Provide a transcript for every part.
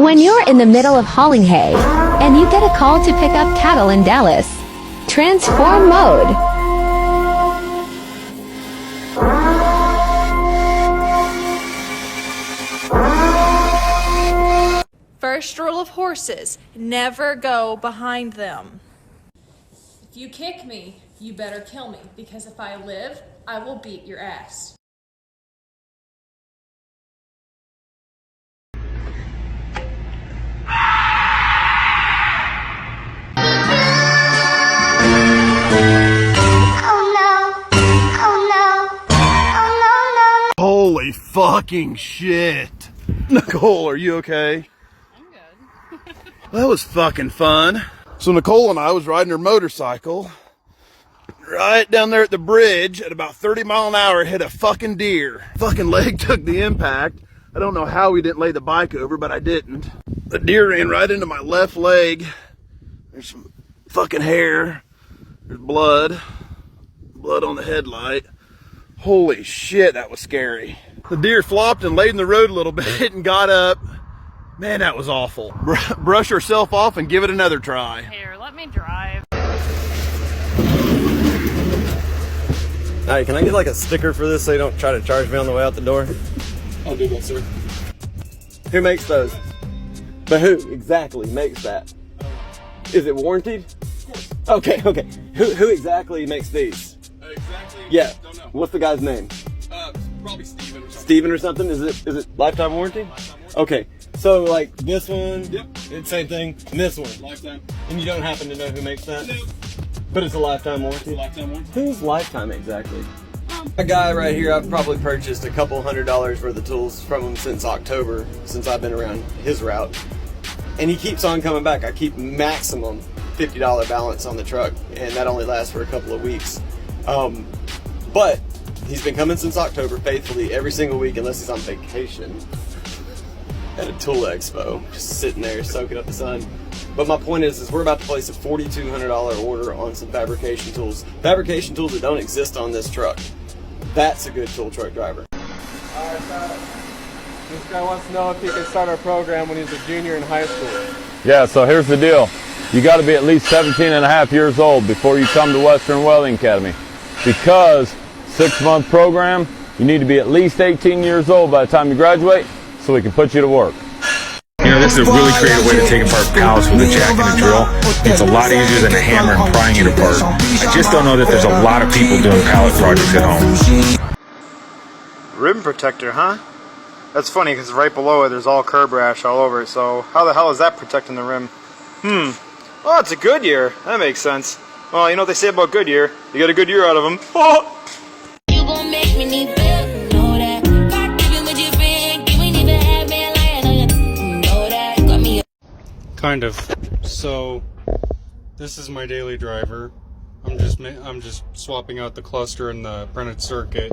When you're in the middle of hauling hay, and you get a call to pick up cattle in Dallas, transform mode. First rule of horses, never go behind them. If you kick me, you better kill me, because if I live, I will beat your ass. Holy fucking shit. Nicole, are you okay? I'm good. That was fucking fun. So Nicole and I was riding her motorcycle right down there at the bridge at about 30 miles an hour, hit a fucking deer. Fucking leg took the impact. I don't know how we didn't lay the bike over, but I didn't. The deer ran right into my left leg. There's some fucking hair. There's blood on the headlight. Holy shit, that was scary. The deer flopped and laid in the road a little bit and got up. Man, that was awful. Brush herself off and give it another try. Here, let me drive. Alright, can I get like a sticker for this so you don't try to charge me on the way out the door? I'll do that, sir. Who makes those? But who exactly makes that? Is it warranted? Of course. Okay. Who exactly makes these? Exactly. Yeah. Don't know. What's the guy's name? Probably Steven or something. Steven or something? Is it lifetime warranty? Lifetime warranty. Okay. So like this one, Yep. it's same thing, and this one. Lifetime. And you don't happen to know who makes that? Nope. But it's a lifetime warranty? Lifetime warranty. Who's lifetime exactly? A guy right here, I've probably purchased a couple $100s worth of tools from him since October, since I've been around his route. And he keeps on coming back. I keep maximum $50 balance on the truck, and that only lasts for a couple of weeks. But he's been coming since October faithfully every single week unless he's on vacation at a tool expo, just sitting there soaking up the sun. But my point is we're about to place a $4,200 order on some fabrication tools. Fabrication tools that don't exist on this truck. That's a good tool truck driver. Alright, this guy wants to know if he can start our program when he's a junior in high school. Yeah, so here's the deal. You got to be at least 17 and a half years old before you come to Western Welding Academy. Because 6-month program, you need to be at least 18 years old by the time you graduate so we can put you to work. You know, this is a really creative way to take apart pallets with a jack and a drill. It's a lot easier than a hammer and prying it apart. I just don't know that there's a lot of people doing pallet projects at home. Rim protector, huh? That's funny because right below it there's all curb rash all over it, so how the hell is that protecting the rim? Oh, it's a Goodyear. That makes sense. Well, you know what they say about Goodyear? You get a good year out of them. Oh! You gon' make me need better, know that. God even with your friend, you ain't even have me like know that. Got me. Kind of. So, this is my daily driver. I'm just swapping out the cluster and the printed circuit,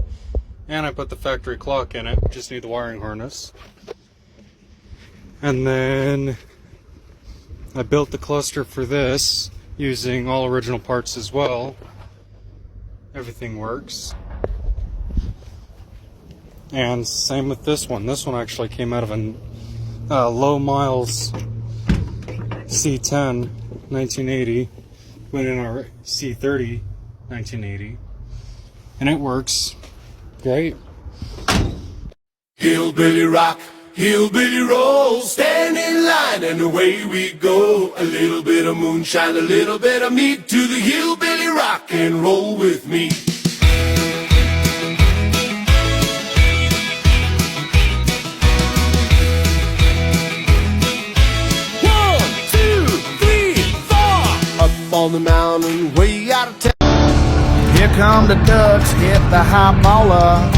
and I put the factory clock in it. Just need the wiring harness, and then I built the cluster for this using all original parts as well. Everything works. And same with this one. This one actually came out of a low miles C10 1980, went in our C30 1980, and it works great. Hillbilly rock, hillbilly roll, stand in line and away we go. A little bit of moonshine, a little bit of meat to the hillbilly rock and roll with me. On the mountain, way out of town. Here come the ducks, get the high baller.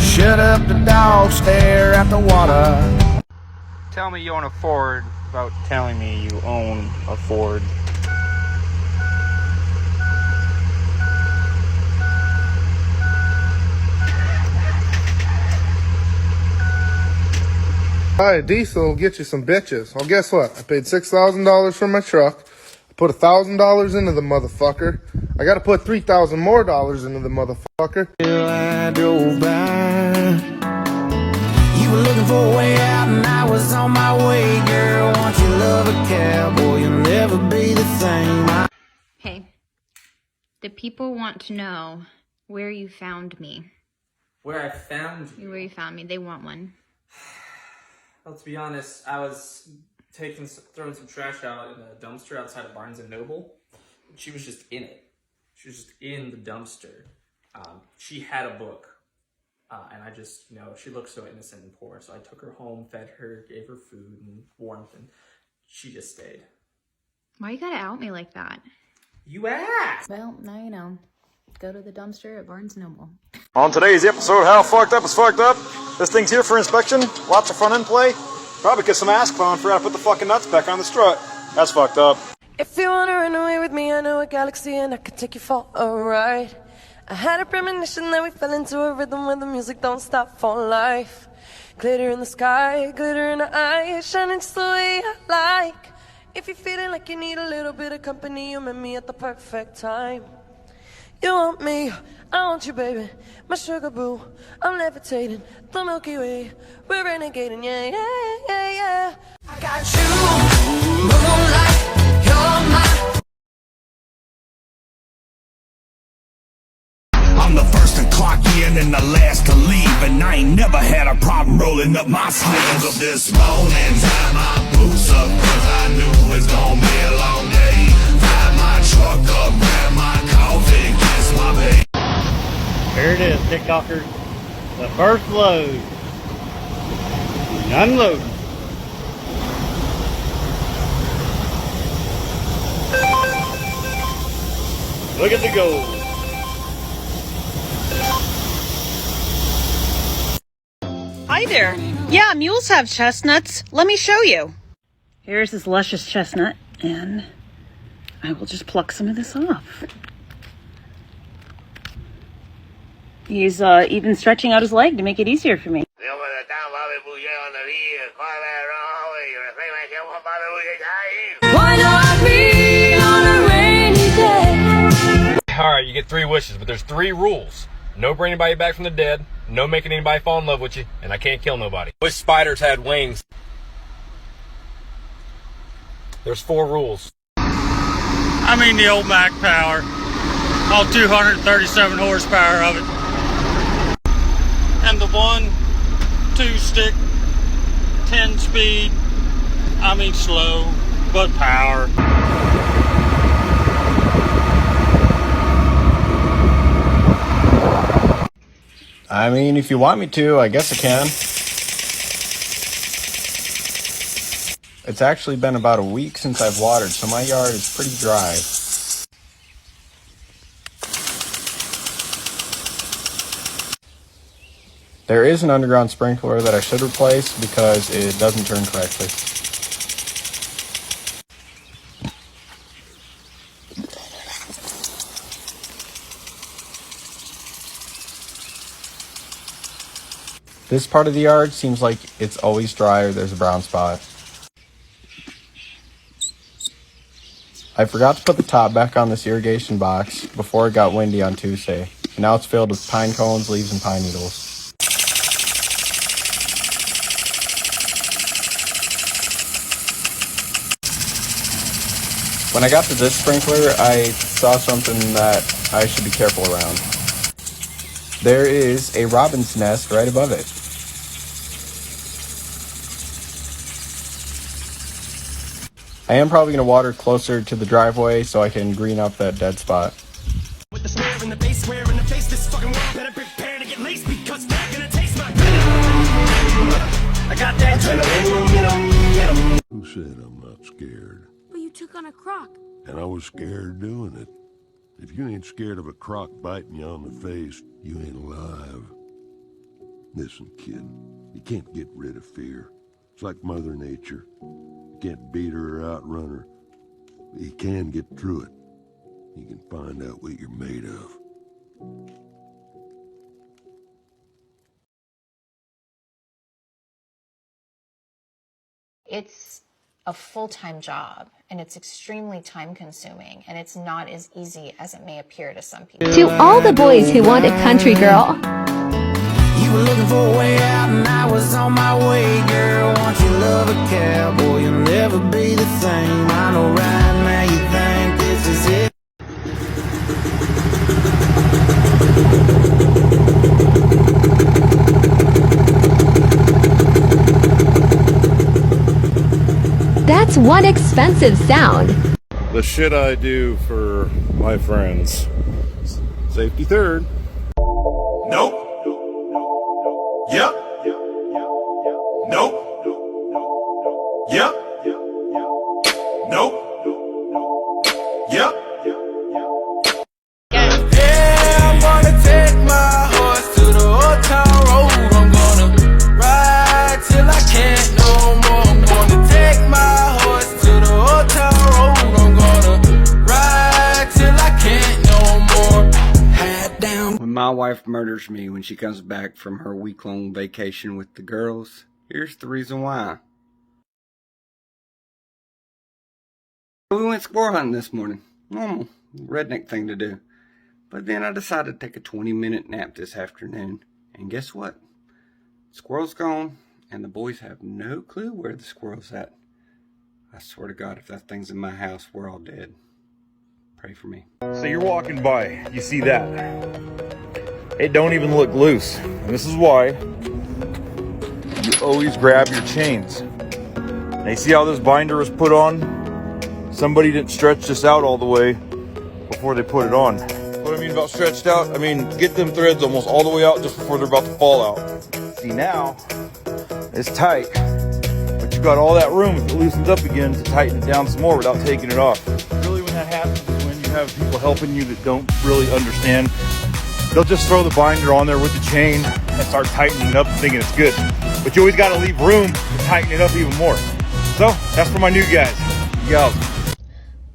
Shut up the dog, stare at the water. Tell me you own a Ford without telling me you own a Ford. Buy a diesel will get you some bitches. Well, guess what? I paid $6,000 for my truck. I put $1,000 into the motherfucker. I got to put $3,000 more into the motherfucker. I drove by. You were looking for a way out. on my way, girl. Won't you love a cowboy? You'll never be the same. Hey, the people want to know where you found me. Where I found you? Where you found me. They want one. Well, to be honest, I was throwing some trash out in a dumpster outside of Barnes & Noble. She was just in it. She was just in the dumpster. She had a book. And I just, she looked so innocent and poor. So I took her home, fed her, gave her food and warmth, and she just stayed. Why you gotta out me like that? You asked! Well, now you know. Go to the dumpster at Barnes & Noble. On today's episode, How Fucked Up is Fucked Up. This thing's here for inspection. Lots of front end play. Probably because some ass clown forgot to put the fucking nuts back on the strut. That's fucked up. If you wanna run away with me, I know a galaxy and I could take you for a ride. I had a premonition that we fell into a rhythm where the music don't stop for life. Glitter in the sky, glitter in the eyes, shining just the way I like. If you're feeling like you need a little bit of company, you met me at the perfect time. You want me, I want you, baby, my sugar boo. I'm levitating, the Milky Way, we're renegading, yeah, yeah, yeah, yeah. I got you, moonlight, you're my. I'm the first to clock in and the last to leave, and I ain't never had a problem rolling up my sleeves. Of this morning, tie my boots up, cause I knew it's gonna be a long day. Fire my truck up, grab my coffee, kiss my baby. Here it is, TikTokers. The first load. Unload. Look at the gold. Hi there. Yeah, mules have chestnuts. Let me show you. Here's this luscious chestnut, and I will just pluck some of this off. He's even stretching out his leg to make it easier for me. Why not me on a rainy day? Alright, you get 3 wishes, but there's 3 rules. No bring anybody back from the dead, no making anybody fall in love with you, and I can't kill nobody. Wish spiders had wings. There's 4 rules. I mean the old Mac Power. All 237 horsepower of it. And the 1-2 stick, 10 speed, I mean slow, but power. I mean, if you want me to, I guess I can. It's actually been about a week since I've watered, so my yard is pretty dry. There is an underground sprinkler that I should replace because it doesn't turn correctly. This part of the yard seems like it's always dry or there's a brown spot. I forgot to put the top back on this irrigation box before it got windy on Tuesday. And now it's filled with pine cones, leaves, and pine needles. When I got to this sprinkler, I saw something that I should be careful around. There is a robin's nest right above it. I am probably going to water closer to the driveway so I can green up that dead spot. With the snare and the bass, square in the face, this fucking world better prepare to get laced because they're gonna taste my. I got that adrenaline. Who said I'm not scared? But you took on a croc. And I was scared doing it. If you ain't scared of a croc biting you on the face, you ain't alive. Listen, kid, you can't get rid of fear. It's like Mother Nature. You can't beat her or outrun her. But you can get through it. You can find out what you're made of. It's a full-time job, and it's extremely time-consuming, and it's not as easy as it may appear to some people. To all the boys who want a country girl. You were looking for a way out and I was on my way, girl. Want you love love a cowboy, you'll never be the same. I know right now you think this is it. That's one expensive sound. The shit I do for my friends. Safety third. Nope. Yep. Nope. Yep. Nope. Yep. Yeah, I'm gonna take my horse to the old town road. I'm gonna ride till I can't no more. I'm gonna take my horse to the old town road. I'm gonna ride till I can't no more. Hat down. When my wife murders me when she comes back from her week-long vacation with the girls, here's the reason why. We went squirrel hunting this morning. Normal redneck thing to do. But then I decided to take a 20-minute nap this afternoon. And guess what? The squirrel's gone, and the boys have no clue where the squirrel's at. I swear to God, if that thing's in my house, we're all dead. Pray for me. So you're walking by, you see that. It don't even look loose. And this is why you always grab your chains. Now you see how this binder was put on? Somebody didn't stretch this out all the way before they put it on. What I mean about stretched out, I mean get them threads almost all the way out just before they're about to fall out. See, now it's tight, but you got all that room if it loosens up again to tighten it down some more without taking it off. Really when that happens is when you have people helping you that don't really understand. They'll just throw the binder on there with the chain and start tightening it up thinking it's good. But you always got to leave room to tighten it up even more. So that's for my new guys. Yo.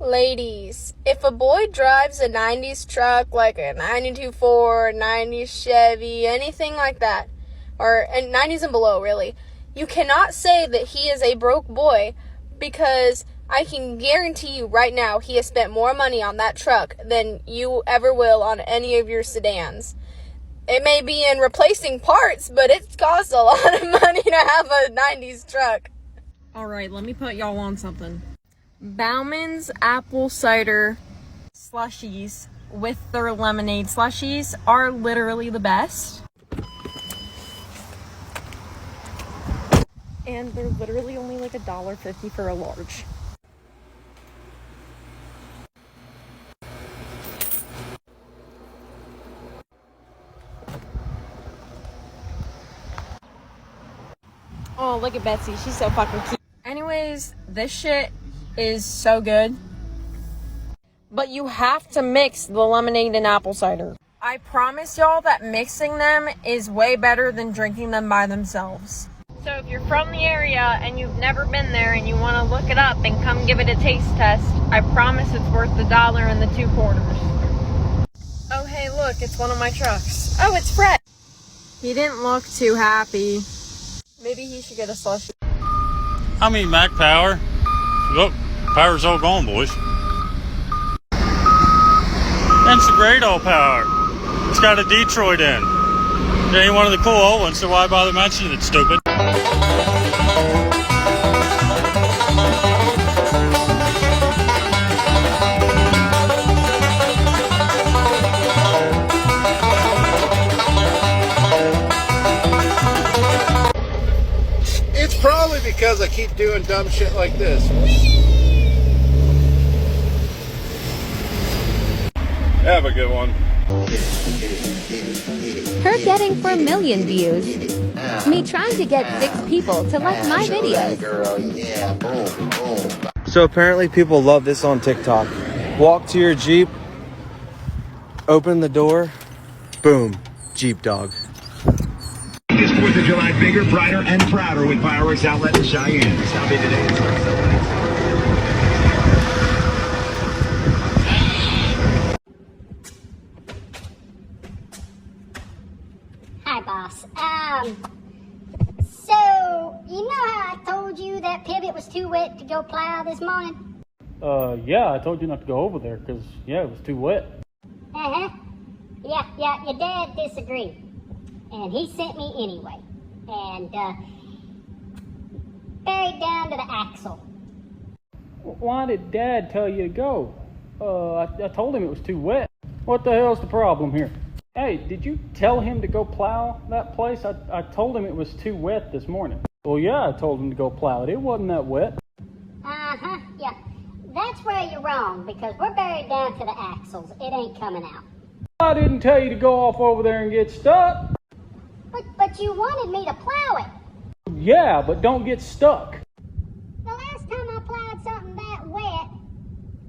Ladies, if a boy drives a 90s truck like a 92 Ford, 90s Chevy, anything like that, or and 90s and below really, you cannot say that he is a broke boy, because I can guarantee you right now he has spent more money on that truck than you ever will on any of your sedans. It may be in replacing parts, but it's cost a lot of money to have a 90s truck. Alright, let me put y'all on something. Bauman's apple cider slushies with their lemonade slushies are literally the best. And they're literally only like $1.50 for a large. Oh, look at Betsy. She's so fucking cute. Anyways, this shit is so good. But you have to mix the lemonade and apple cider. I promise y'all that mixing them is way better than drinking them by themselves. So if you're from the area and you've never been there and you want to look it up and come give it a taste test, I promise it's worth $1.02. Oh, hey, look, it's one of my trucks. Oh, it's Fred. He didn't look too happy. Maybe he should get a slushie. I mean, Mac Power. Look, power's all gone, boys. That's a great old Power. It's got a Detroit in. It ain't one of the cool old ones, so why bother mentioning it, stupid? It's probably because I keep doing dumb shit like this. Have a good one. Her getting 4 million views. Me trying to get 6 people to like my videos. So apparently people love this on TikTok. Walk to your Jeep, open the door, boom, Jeep dog. This 4th of July bigger, brighter, and prouder with Fireworks Outlet in Cheyenne. Stop in today and start celebrating. Hi, boss. So, you know how I told you that pivot was too wet to go plow this morning? Yeah, I told you not to go over there because, yeah, it was too wet. Uh-huh. Yeah, your dad disagreed. And he sent me anyway. And, Barry buried down to the axle. Why did Dad tell you to go? I told him it was too wet. What the hell's the problem here? Hey, did you tell him to go plow that place? I told him it was too wet this morning. Well, yeah, I told him to go plow it. It wasn't that wet. Uh-huh, yeah. That's where you're wrong, because we're buried down to the axles. It ain't coming out. I didn't tell you to go off over there and get stuck. But you wanted me to plow it. Yeah, but don't get stuck. The last time I plowed something that wet,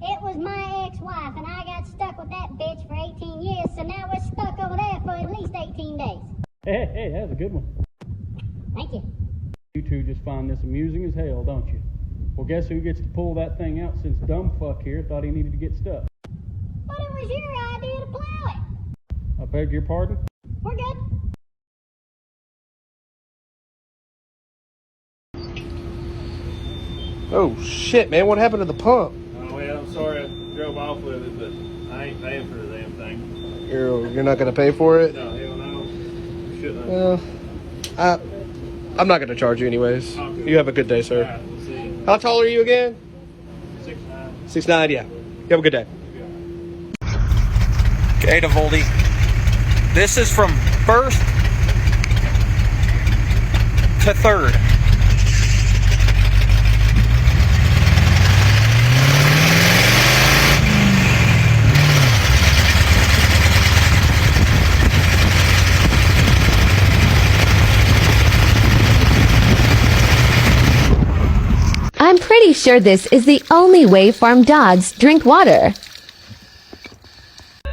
it was my ex-wife, and I got stuck with that bitch for 18 years, so now we're stuck over there for at least 18 days. Hey, that's a good one. Thank you. You two just find this amusing as hell, don't you? Well, guess who gets to pull that thing out since dumb fuck here thought he needed to get stuck? But it was your idea to plow it. I beg your pardon? We're good. Oh shit, man, what happened to the pump? Oh man, I'm sorry I drove off with it, but I ain't paying for the damn thing. You're not gonna pay for it? No, hell no. Shouldn't have. I'm not gonna charge you anyways. Okay. You have a good day, sir. Alright, we'll see you. How tall are you again? 6'9". 6'9", yeah. You have a good day. Okay, Davoldi. This is from first to third. I'm pretty sure this is the only way farm dogs drink water.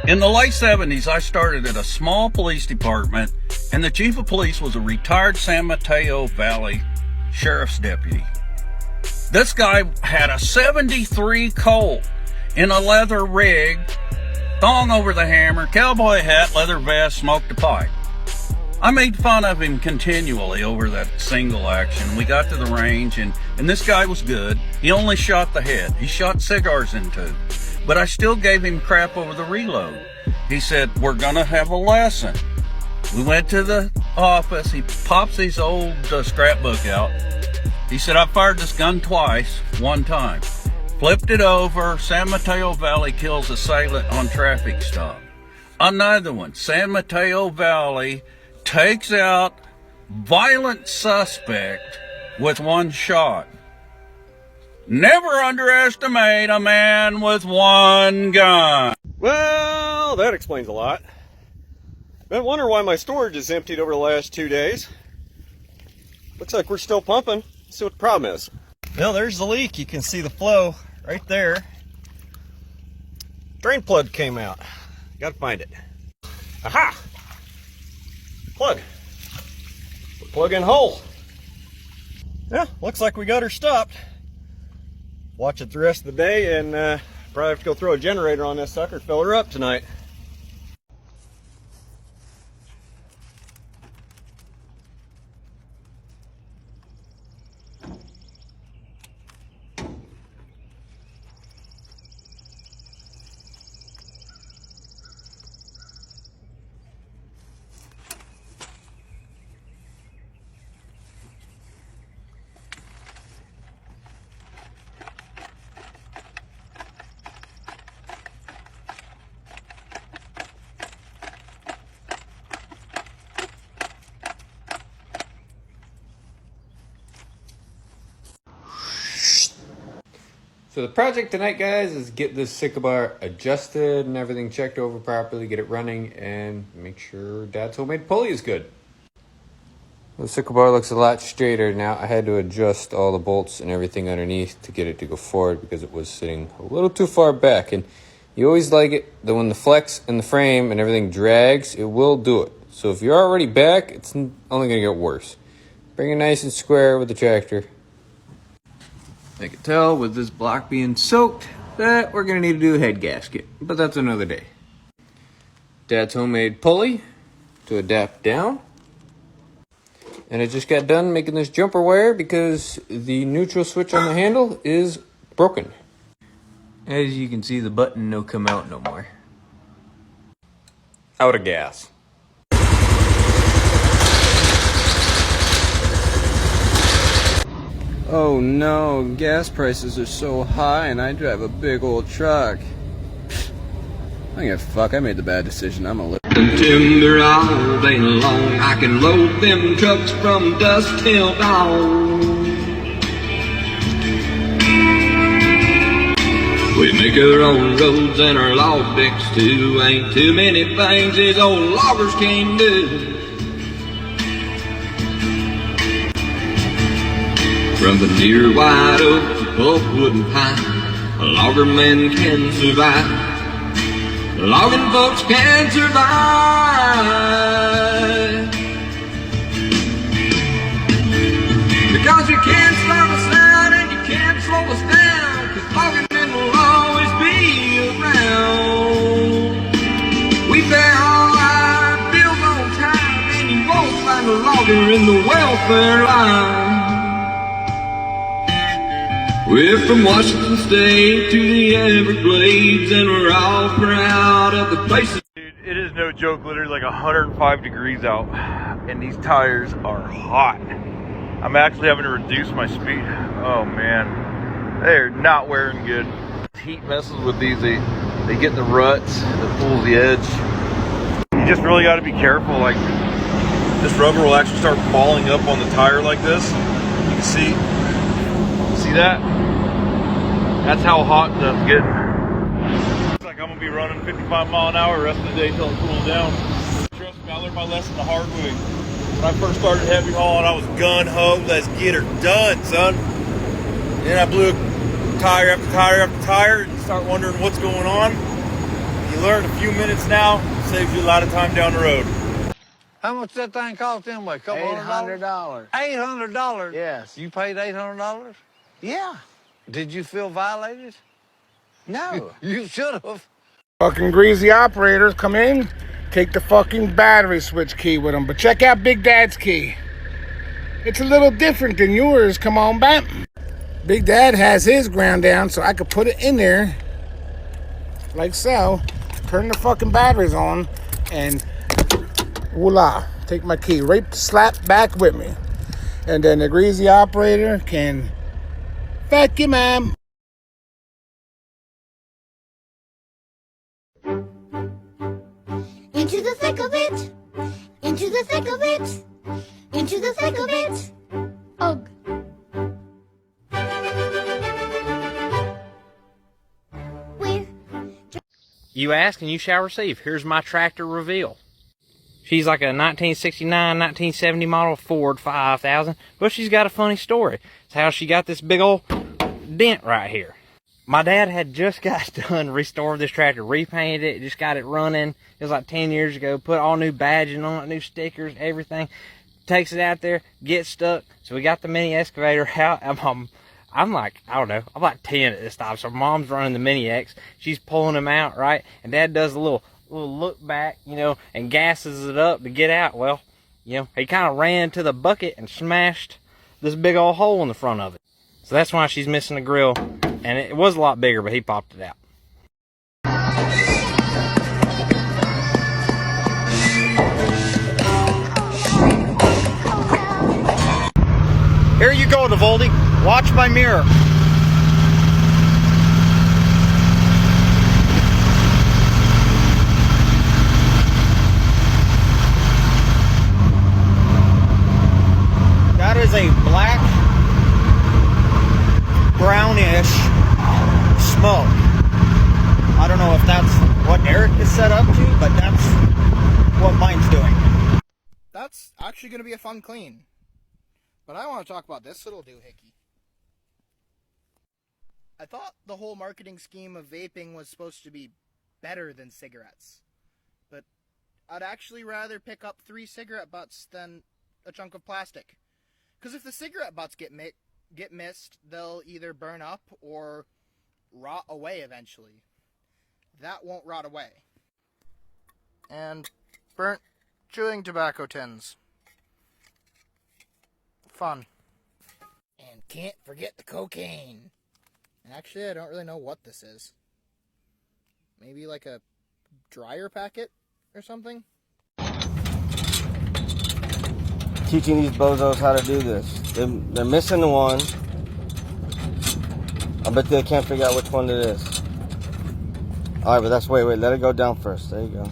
In the late 70s, I started at a small police department, and the chief of police was a retired San Mateo Valley sheriff's deputy. This guy had a 73 Colt in a leather rig, thong over the hammer, cowboy hat, leather vest, smoked a pipe. I made fun of him continually over that single action. We got to the range, and this guy was good. He only shot the head. He shot cigars in two. But I still gave him crap over the reload. He said, we're gonna have a lesson. We went to the office. He pops his old scrapbook out. He said, I fired this gun twice, one time. Flipped it over. San Mateo Valley kills assailant on traffic stop. Another one, San Mateo Valley takes out violent suspect with one shot. Never underestimate a man with one gun. Well, that explains a lot. Been wondering why my storage is emptied over the last 2 days. Looks like we're still pumping. Let's see what the problem is. Well, there's the leak. You can see the flow right there. Drain plug came out. Gotta find it. Aha! Plug. Plug in hole. Yeah, looks like we got her stopped. Watch it the rest of the day and probably have to go throw a generator on this sucker, fill her up tonight. So the project tonight, guys, is get this Sycamore adjusted and everything checked over properly, get it running, and make sure Dad's homemade pulley is good. The Sycamore looks a lot straighter now. I had to adjust all the bolts and everything underneath to get it to go forward because it was sitting a little too far back. And you always like it that when the flex in the frame and everything drags, it will do it. So if you're already back, it's only going to get worse. Bring it nice and square with the tractor. I can tell with this block being soaked that we're going to need to do a head gasket, but that's another day. Dad's homemade pulley to adapt down. And I just got done making this jumper wire because the neutral switch on the handle is broken. As you can see, the button no come out no more. Out of gas. Oh no, gas prices are so high and I drive a big old truck. I give a fuck, I made the bad decision, I'm a timber all day long. I can load them trucks from dusk till dawn. We make our own roads and our log decks too. Ain't too many things these old loggers can do. From the near white oak to pulpwood and pine, a logger man can survive. Logging folks can survive. Because you can't slow us down and you can't slow us down, 'cause logging men will always be around. We pay all our bills on time and you won't find a logger in the welfare line. We're from Washington State to the Everglades, and we're all proud of the places. Dude, it is no joke, literally like 105 degrees out, and these tires are hot. I'm actually having to reduce my speed. Oh man, they're not wearing good. Heat messes with these, they get in the ruts, it pulls the edge. You just really got to be careful, like this rubber will actually start balling up on the tire like this. You can see that? That's how hot it's getting. Looks like I'm gonna be running 55 mile an hour the rest of the day till it cools down. Trust me, I learned my lesson the hard way. When I first started heavy hauling, I was gun-ho, let's get her done, son. Then I blew tire after tire after tire and start wondering what's going on. You learn a few minutes now, saves you a lot of time down the road. How much that thing cost anyway? $800. $800? Yes. You paid $800? Yeah. Did you feel violated? No. You should have. Fucking greasy operators come in, take the fucking battery switch key with them. But check out Big Dad's key. It's a little different than yours. Come on back. Big Dad has his ground down, so I could put it in there like so. Turn the fucking batteries on, and voila, take my key right slap back with me. And then the greasy operator can fuck you, ma'am. Into the thick of it. Into the thick of it. Into the thick of it. Ugh. You ask and you shall receive. Here's my tractor reveal. She's like a 1969, 1970 model Ford 5000, but she's got a funny story. It's how she got this big old dent right here. My dad had just got done restoring this tractor, repainted it, just got it running. It was like 10 years ago, put all new badging on it, new stickers, everything. Takes it out there, gets stuck. So we got the mini excavator out. I'm like, I don't know, I'm like 10 at this time. So mom's running the Mini X. She's pulling them out, right? And dad does a little look back, you know, and gasses it up to get out. Well, you know, he kind of ran to the bucket and smashed this big old hole in the front of it. So that's why she's missing the grill. And it was a lot bigger, but he popped it out. Here you go, Devoldy. Watch my mirror. That is a black, brownish smoke. I don't know if that's what Eric is set up to, but that's what mine's doing. That's actually going to be a fun clean. But I want to talk about this little doohickey. I thought the whole marketing scheme of vaping was supposed to be better than cigarettes. But I'd actually rather pick up 3 cigarette butts than a chunk of plastic. Because if the cigarette butts get missed, they'll either burn up or rot away eventually. That won't rot away. And burnt chewing tobacco tins. Fun. And can't forget the cocaine. And actually, I don't really know what this is. Maybe like a dryer packet or something? Teaching these bozos how to do this. They're missing the one. I bet they can't figure out which one it is. Alright, but that's, wait, let it go down first. There you go.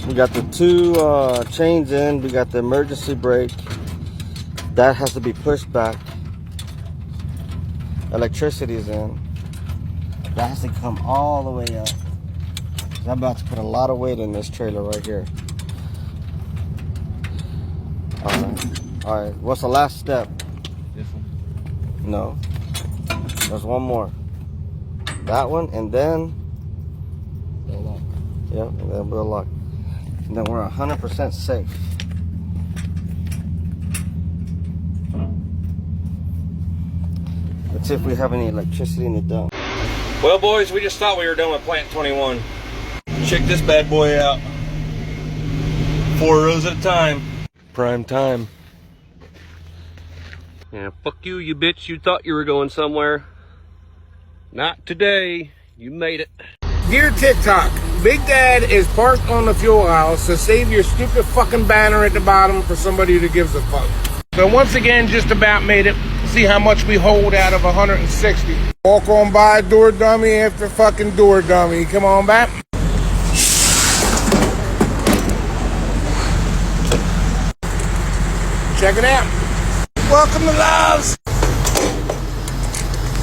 We got the two chains in. We got the emergency brake. That has to be pushed back. Electricity's in. That has to come all the way up. I'm about to put a lot of weight in this trailer right here. Alright. What's the last step? This one? No. There's one more. That one, and then... They'll lock. Yep, and then we'll lock. And then we're 100% safe. Let's see if we have any electricity in the dump. Well, boys, we just thought we were done with Plant 21. Check this bad boy out. 4 rows at a time. Prime time. Yeah, fuck you, you bitch. You thought you were going somewhere. Not today. You made it. Dear TikTok, Big Dad is parked on the fuel aisle, so save your stupid fucking banner at the bottom for somebody who gives a fuck. So once again, just about made it. See how much we hold out of 160. Walk on by door dummy after fucking door dummy. Come on back. Check it out. Welcome to Love's.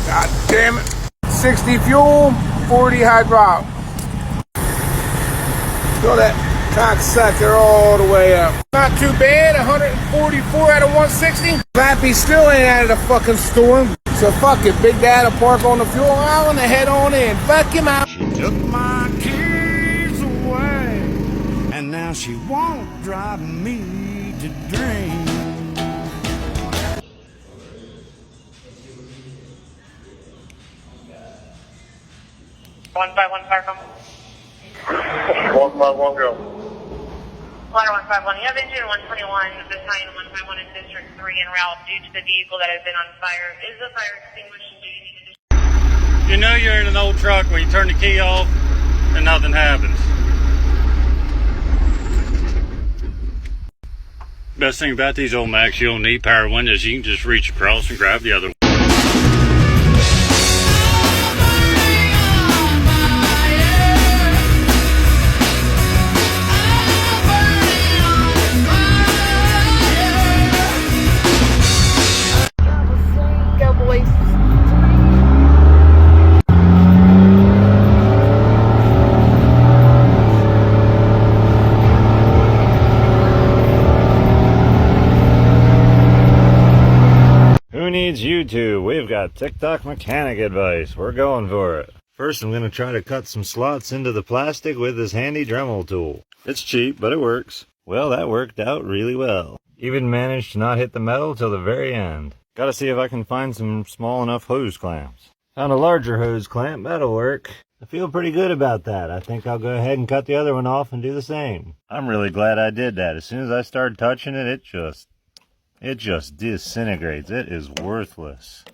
God damn it. 60 fuel, 40 hydraulic. Throw that cocksucker all the way up. Not too bad, 144 out of 160. Flappy still ain't out of the fucking store. So fuck it, Big Dad will park on the fuel aisle and head on in. Fuck him out. She took my keys away, and now she won't drive me to drink. 1515 151 go. Water 151. You have engine 121, battalion 151 in District 3 en route due to the vehicle that has been on fire. Is the fire extinguished? Do you need to... You know you're in an old truck when you turn the key off and nothing happens. Best thing about these old Macs, you don't need power windows. You can just reach across and grab the other one. Go boys. Who needs YouTube? We've got TikTok mechanic advice. We're going for it. First, I'm going to try to cut some slots into the plastic with this handy Dremel tool. It's cheap, but it works. Well, that worked out really well. Even managed to not hit the metal till the very end. Gotta see if I can find some small enough hose clamps. Found a larger hose clamp, that'll work. I feel pretty good about that. I think I'll go ahead and cut the other one off and do the same. I'm really glad I did that. As soon as I started touching it, it just disintegrates. It is worthless.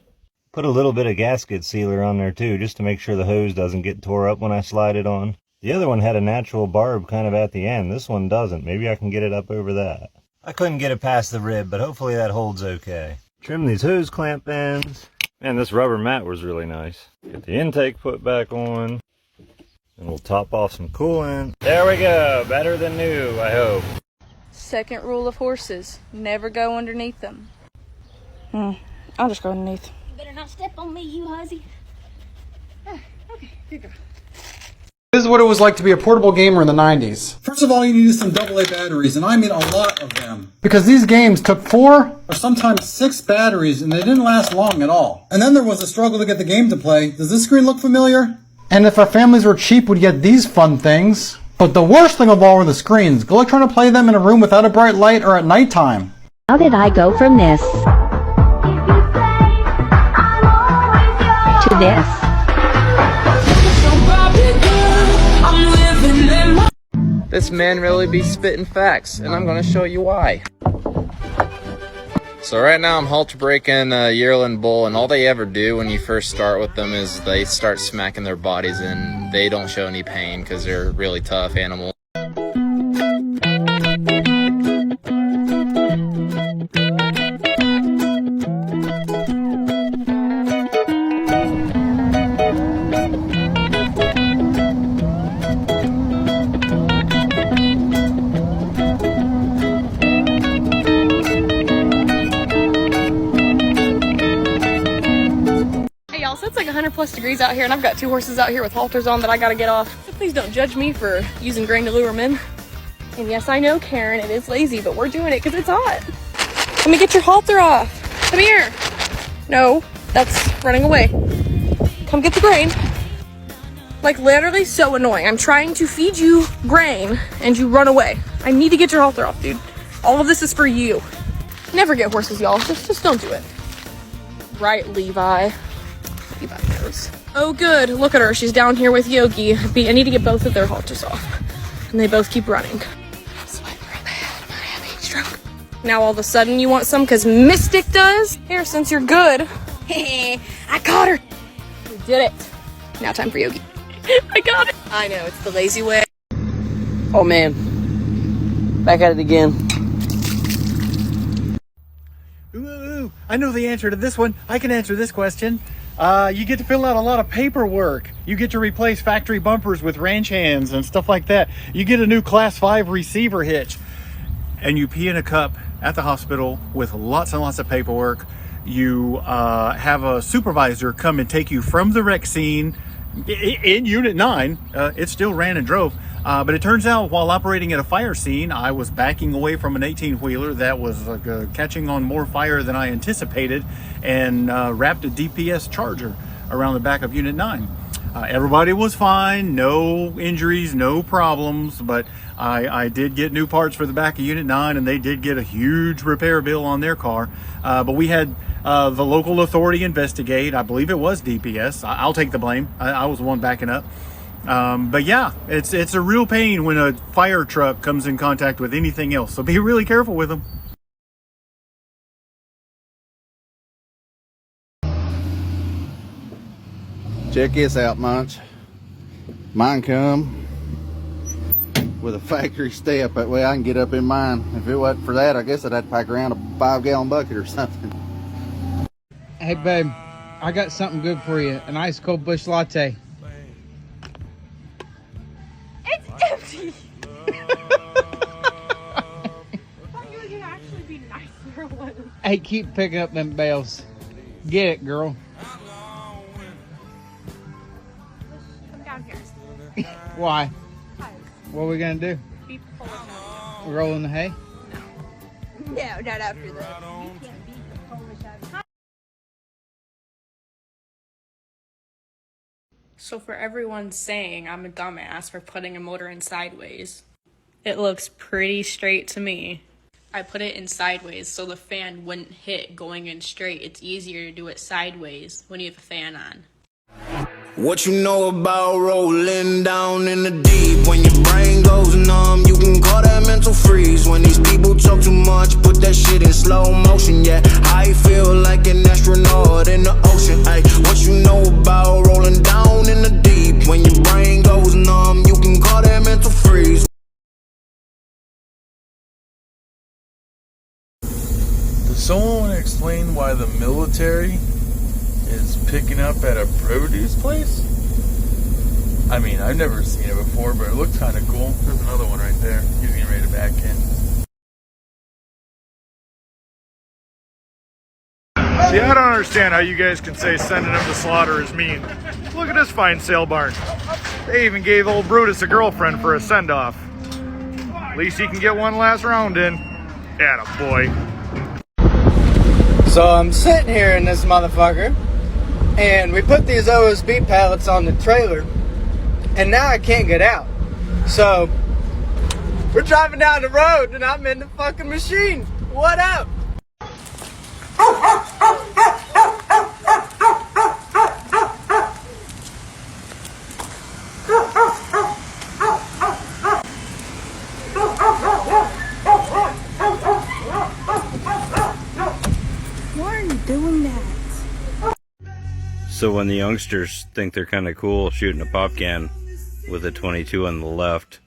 Put a little bit of gasket sealer on there too, just to make sure the hose doesn't get tore up when I slide it on. The other one had a natural barb kind of at the end. This one doesn't. Maybe I can get it up over that. I couldn't get it past the rib, but hopefully that holds okay. Trim these hose clamp ends. Man, this rubber mat was really nice. Get the intake put back on. And we'll top off some coolant. There we go. Better than new, I hope. Second rule of horses, never go underneath them. I'll just go underneath. You better not step on me, you hussy. Okay, here you go. This is what it was like to be a portable gamer in the 90s. First of all, you needed some AA batteries, and I mean a lot of them. Because these games took 4 or sometimes 6 batteries, and they didn't last long at all. And then there was a struggle to get the game to play. Does this screen look familiar? And if our families were cheap, we'd get these fun things. But the worst thing of all were the screens. Good luck trying to play them in a room without a bright light or at nighttime. How did I go from this to this? This man really be spitting facts, and I'm gonna show you why. So right now I'm halter braking a yearling bull, and all they ever do when you first start with them is they start smacking their bodies, and they don't show any pain because they're a really tough animal. 100+ degrees out here, and I've got 2 horses out here with halters on that I gotta get off. So please don't judge me for using grain to lure them in. And yes, I know, Karen, it is lazy, but we're doing it because it's hot. Let me get your halter off. Come here. No, that's running away. Come get the grain. Like, literally so annoying. I'm trying to feed you grain, and you run away. I need to get your halter off, dude. All of this is for you. Never get horses, y'all. Just don't do it. Right, Levi. Levi knows. Oh, good. Look at her. She's down here with Yogi. I need to get both of their halters off. And they both keep running. I'm sweating real bad. I'm gonna have heat stroke. Now all of a sudden you want some because Mystic does? Here, since you're good. Hey, I caught her. We did it. Now time for Yogi. I got it. I know, it's the lazy way. Oh man, back at it again. Ooh, I know the answer to this one. I can answer this question. You get to fill out a lot of paperwork. You get to replace factory bumpers with ranch hands and stuff like that. You get a new Class 5 receiver hitch. And you pee in a cup at the hospital with lots and lots of paperwork. You have a supervisor come and take you from the wreck scene in Unit 9. It still ran and drove. But it turns out while operating at a fire scene, I was backing away from an 18-wheeler that was catching on more fire than I anticipated, and wrapped a DPS charger around the back of Unit 9. Everybody was fine, no injuries, no problems, but I did get new parts for the back of Unit 9, and they did get a huge repair bill on their car. But we had the local authority investigate. I believe it was DPS. I'll take the blame. I was the one backing up. But yeah, it's a real pain when a fire truck comes in contact with anything else. So be really careful with them. Check this out, Munch. Mine come with a factory step. That way I can get up in mine. If it wasn't for that, I guess I'd have to pack around a 5-gallon bucket or something. Hey, babe, I got something good for you. An ice cold Busch Latte. It's empty. I thought you were gonna actually be nicer one. Hey, keep picking up them bales. Get it, girl. Come down here. Why? What are we gonna do? Be full of Roll in the hay? No, not after that. You can't beat the Polish out. So for everyone saying I'm a dumbass for putting a motor in sideways, it looks pretty straight to me. I put it in sideways so the fan wouldn't hit going in straight. It's easier to do it sideways when you have a fan on. What you know about rolling down in the deep? When your brain goes numb, you can call that mental freeze. When these people talk too much, put that shit in slow motion. Yeah, I feel like an astronaut in the ocean. Ay, what you know about rolling down in the deep? When your brain goes numb, you can call that mental freeze. Does someone explain why the military is picking up at a produce place? I mean, I've never seen it before, but it looked kind of cool. There's another one right there. He's getting ready to back in. See, I don't understand how you guys can say sending him to slaughter is mean. Look at this fine sale barn. They even gave old Brutus a girlfriend for a send-off. At least he can get one last round in. Attaboy. So I'm sitting here in this motherfucker, and we put these OSB pallets on the trailer, and now I can't get out. So we're driving down the road, and I'm in the fucking machine. What up? Why are you doing that? So when the youngsters think they're kind of cool shooting a pop can with a 22 on the left,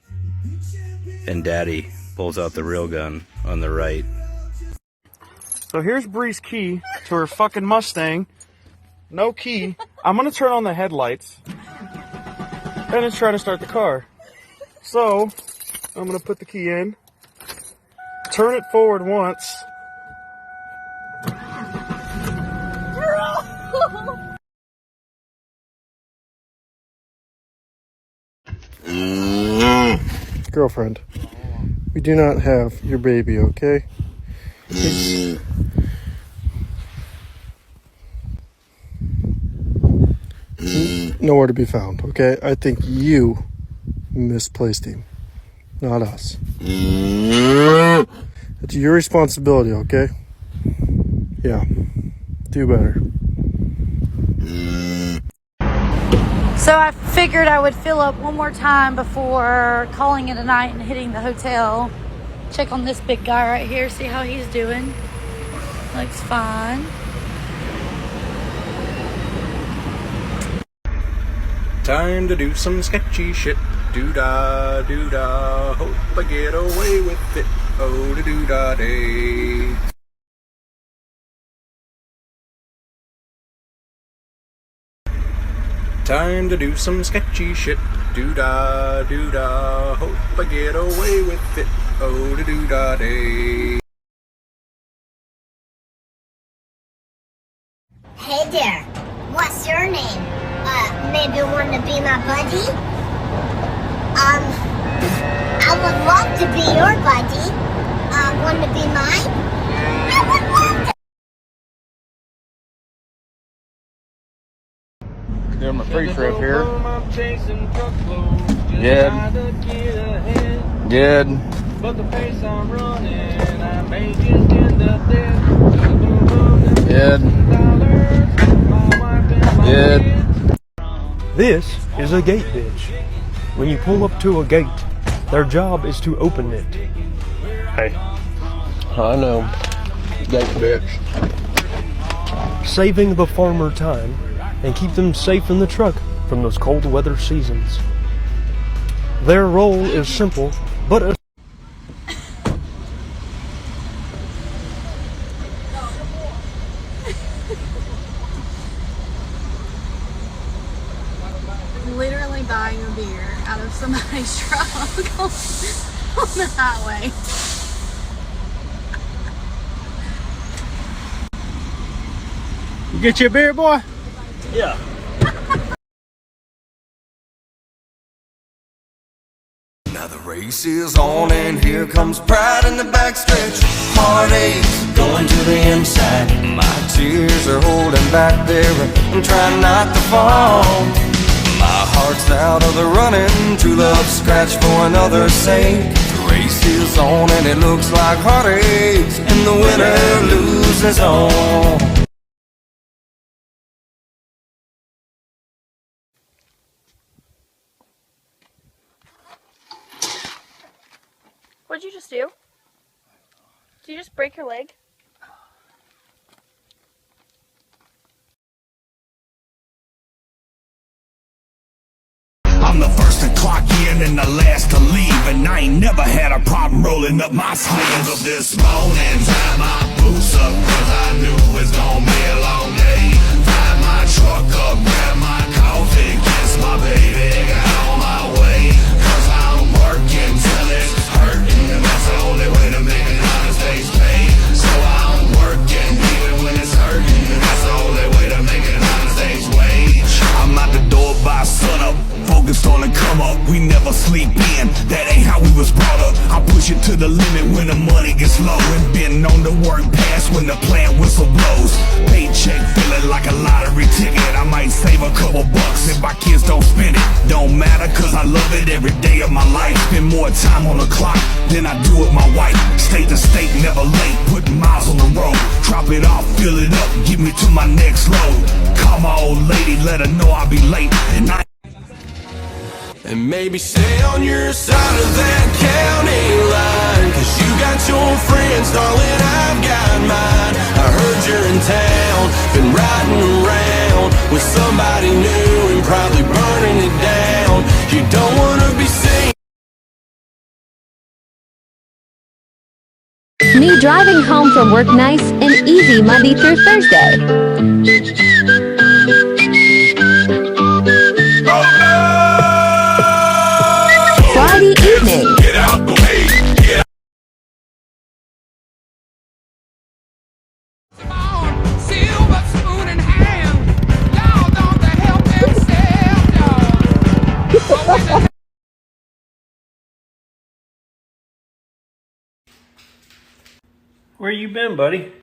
and Daddy pulls out the real gun on the right. So here's Bree's key to her fucking Mustang. No key. I'm gonna turn on the headlights and then try to start the car. So I'm gonna put the key in, turn it forward once. girlfriend. We do not have your baby, okay? It's nowhere to be found, okay? I think you misplaced him, not us. It's your responsibility, okay? Yeah, do better. So I figured I would fill up one more time before calling it a night and hitting the hotel. Check on this big guy right here, see how he's doing. Looks fine. Time to do some sketchy shit. Do-da, do-da, hope I get away with it. Oh, da-do-da day. Time to do some sketchy shit. Do-da, do-da, hope I get away with it. Oh, da-do-da day. Hey there, what's your name? Maybe want to be my buddy? I would love to be your buddy. Want to be mine? I would love to. Doing my pre-trip here. Good. Good. But the pace I'm running, I may just end up there. Good. Good. This is a gate bitch. When you pull up to a gate, their job is to open it. Hey. I know. Gate bitch. Saving the farmer time and keep them safe in the truck from those cold weather seasons. Their role is simple, but Literally buying a beer out of somebody's truck on the highway. You get you a beer, boy? Yeah. Now the race is on and here comes pride in the backstretch. Heartaches going to the inside. My tears are holding back there. I'm trying not to fall. My heart's out of the running. True love scratch for another's sake. The race is on and it looks like heartaches, and the winner loses all. What'd you just do? Did you just break your leg? I'm the first to clock in and the last to leave, and I ain't never had a problem rolling up my sleeves. Of this morning, tie my boots up, cause I knew it was gonna be a long day. Fire my truck up, grab my coffee, kiss my baby, got on my way. Cause I'm working till it's hurting, and that's the only way to make an honest day's pay. So I'm working even when it's hurting, and that's the only way to make an honest day's wage. I'm out the door by sunup, focused on the come up, we never sleep in. That ain't how we was brought up. I push it to the limit when the money gets low, and been known to work past when the plant whistle blows. Paycheck feeling like a lottery ticket. I might save a couple bucks if my kids don't spend it. Don't matter cause I love it every day of my life. Spend more time on the clock than I do with my wife. State to state, never late, putting miles on the road. Drop it off, fill it up, get me to my next load. Call my old lady, let her know I'll be late. And maybe stay on your side of that county line, cause you got your friends, darling, I've got mine. I heard you're in town, been riding around with somebody new and probably burning it down. You don't wanna be seen. Me driving home from work nice and easy Monday through Thursday. Friday evening. Get out the way. Get out. Silver spoon in hand, y'all don't help themselves, y'all. Where you been, buddy?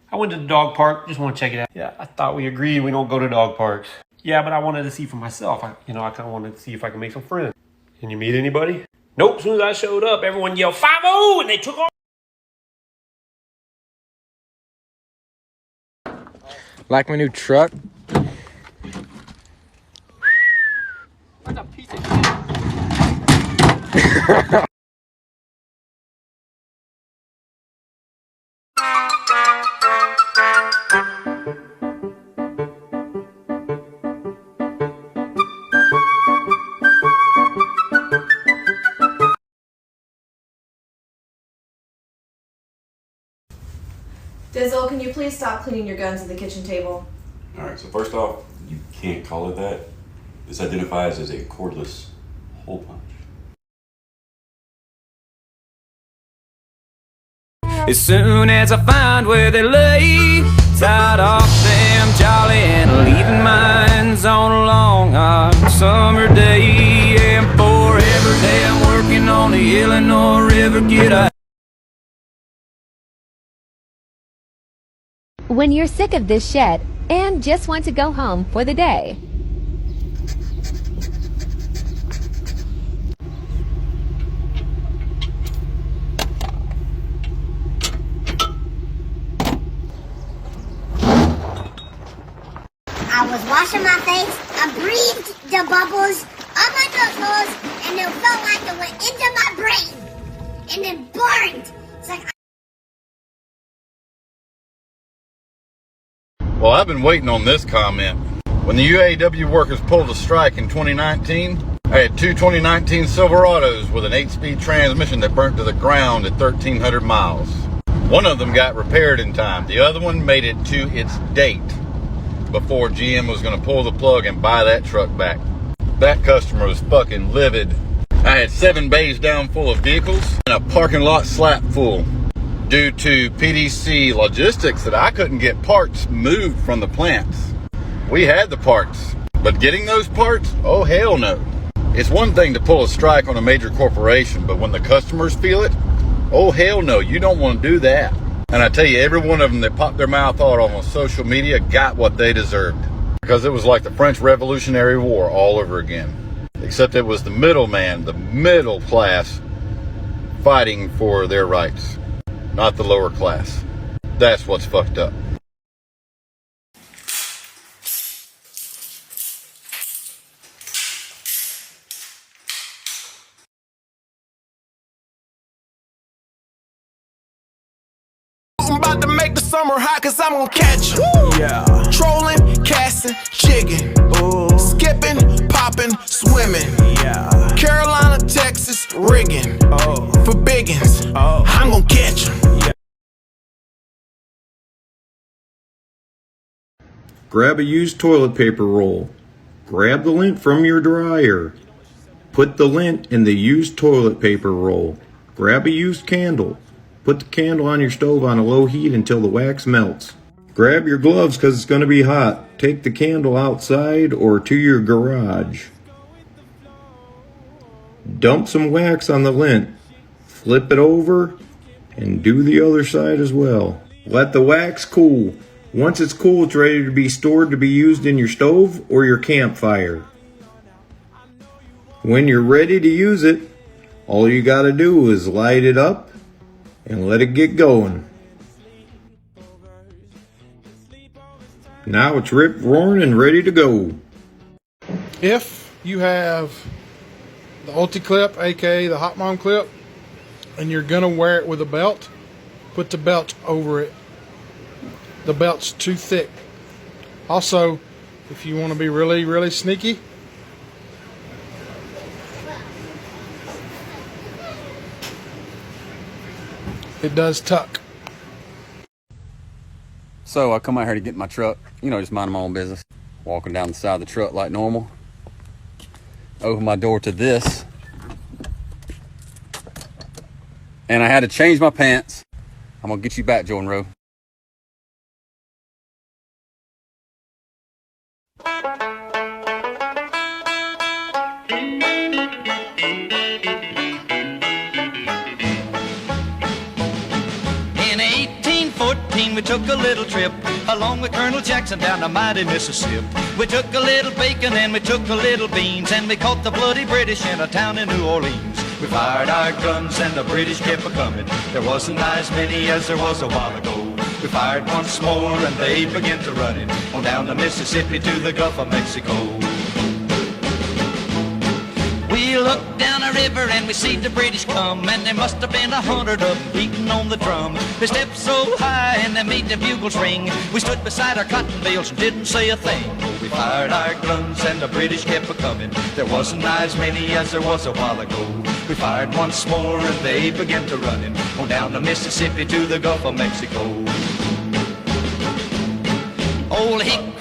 I went to the dog park. Just want to check it out. Yeah, I thought we agreed we don't go to dog parks. Yeah, but I wanted to see for myself. I kind of wanted to see if I could make some friends. Can you meet anybody? Nope. As soon as I showed up, everyone yelled 5-0 and they took off. Like my new truck? What a piece of shit. Dizzle, can you please stop cleaning your guns at the kitchen table? Alright, so first off, you can't call it that. This identifies as a cordless hole punch. As soon as I find where they lay, tied off them jolly and leaving mines on a long hot summer day. And forever day I'm working on the Illinois River, get out. When you're sick of this shit and just want to go home for the day. I was washing my face, I breathed the bubbles on my nose holes, and it felt like it went into my brain, and it burned. It's like Well, I've been waiting on this comment. When the UAW workers pulled a strike in 2019, I had two 2019 Silverados with an 8-speed transmission that burnt to the ground at 1,300 miles. One of them got repaired in time. The other one made it to its date before GM was going to pull the plug and buy that truck back. That customer was fucking livid. I had 7 bays down full of vehicles and a parking lot slap full due to PDC logistics that I couldn't get parts moved from the plants. We had the parts, but getting those parts, oh hell no. It's one thing to pull a strike on a major corporation, but when the customers feel it, oh hell no, you don't want to do that. And I tell you, every one of them that popped their mouth out on social media got what they deserved. Because it was like the French Revolutionary War all over again. Except it was the middleman, the middle class, fighting for their rights, not the lower class. That's what's fucked up. I'm about to make the summer hot cause I'm gonna catch 'em. Yeah. Trolling, casting, jigging. Skipping, popping, swimming. Yeah. Carolina, Texas, rigging. For biggins. I'm gonna catch 'em. Yeah. Grab a used toilet paper roll. Grab the lint from your dryer. Put the lint in the used toilet paper roll. Grab a used candle. Put the candle on your stove on a low heat until the wax melts. Grab your gloves because it's going to be hot. Take the candle outside or to your garage. Dump some wax on the lint. Flip it over and do the other side as well. Let the wax cool. Once it's cool, it's ready to be stored to be used in your stove or your campfire. When you're ready to use it, all you got to do is light it up and let it get going. Now it's ripped, roaring, and ready to go. If you have the Ulti clip, aka the Hot Mom clip, and you're gonna wear it with a belt, put the belt over it. The belt's too thick. Also, if you want to be really, really sneaky, it does tuck. So I come out here to get my truck, you know, just minding my own business. Walking down the side of the truck like normal. Open my door to this. And I had to change my pants. I'm gonna get you back, Joe and Roe. In 18 1914 we took a little trip along with Colonel Jackson down the mighty Mississippi. We took a little bacon and we took a little beans, and we caught the bloody British in a town in New Orleans. We fired our guns and the British kept a-coming. There wasn't as many as there was a while ago. We fired once more and they began to run it on down the Mississippi to the Gulf of Mexico. We looked down a river and we see the British come, and there must have been 100 of them beating on the drum. They stepped so high and they made the bugles ring. We stood beside our cotton bales and didn't say a thing. We fired our guns and the British kept a-coming. There wasn't as many as there was a while ago. We fired once more and they began to run it on down the Mississippi to the Gulf of Mexico. Old Hick